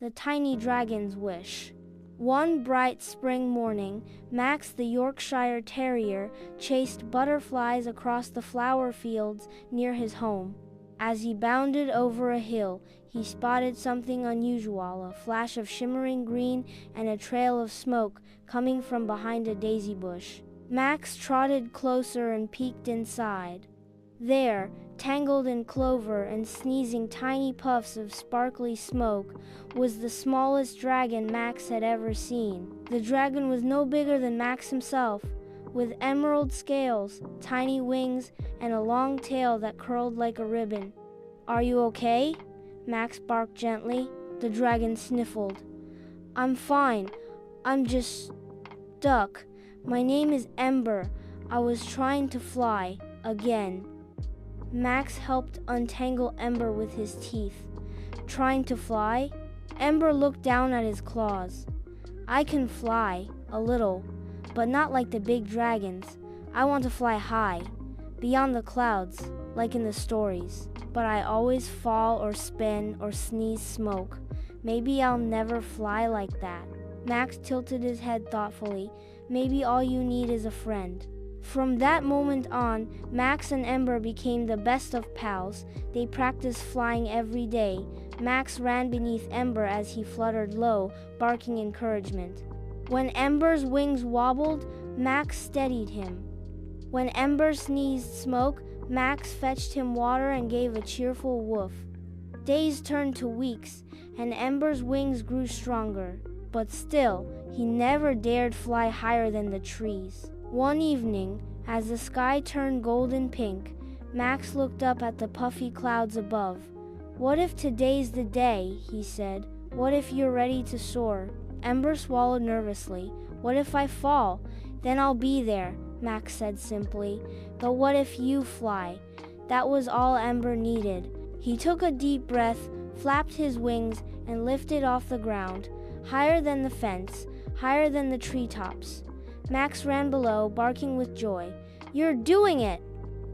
The Tiny Dragon's Wish. One bright spring morning, Max the Yorkshire Terrier chased butterflies across the flower fields near his home. As he bounded over a hill, he spotted something unusual, a flash of shimmering green and a trail of smoke coming from behind a daisy bush. Max trotted closer and peeked inside. There, tangled in clover and sneezing tiny puffs of sparkly smoke, was the smallest dragon Max had ever seen. The dragon was no bigger than Max himself, with emerald scales, tiny wings, and a long tail that curled like a ribbon. "Are you okay?" Max barked gently. The dragon sniffled. "I'm fine. I'm just stuck. My name is Ember. I was trying to fly, again." Max helped untangle Ember with his teeth. "Trying to fly?" Ember looked down at his claws. "I can fly, a little, but not like the big dragons. I want to fly high, beyond the clouds, like in the stories. But I always fall or spin or sneeze smoke. Maybe I'll never fly like that." Max tilted his head thoughtfully. "Maybe all you need is a friend." From that moment on, Max and Ember became the best of pals. They practiced flying every day. Max ran beneath Ember as he fluttered low, barking encouragement. When Ember's wings wobbled, Max steadied him. When Ember sneezed smoke, Max fetched him water and gave a cheerful woof. Days turned to weeks, and Ember's wings grew stronger. But still, he never dared fly higher than the trees. One evening, as the sky turned golden pink, Max looked up at the puffy clouds above. "What if today's the day?" he said. "What if you're ready to soar?" Ember swallowed nervously. "What if I fall? Then I'll be there," Max said simply. "But what if you fly?" That was all Ember needed. He took a deep breath, flapped his wings, and lifted off the ground, higher than the fence, higher than the treetops. Max ran below, barking with joy. "You're doing it!"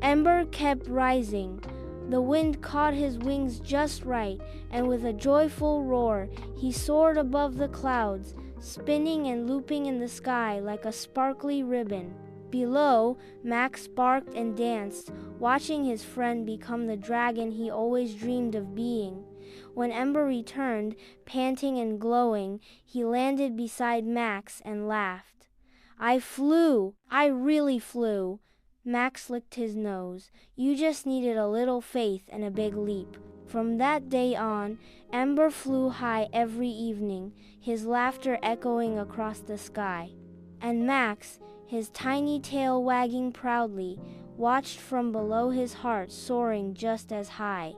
Ember kept rising. The wind caught his wings just right, and with a joyful roar, he soared above the clouds, spinning and looping in the sky like a sparkly ribbon. Below, Max barked and danced, watching his friend become the dragon he always dreamed of being. When Ember returned, panting and glowing, he landed beside Max and laughed. "I flew! I really flew!" Max licked his nose. "You just needed a little faith and a big leap." From that day on, Ember flew high every evening, his laughter echoing across the sky. And Max, his tiny tail wagging proudly, watched from below his heart soaring just as high.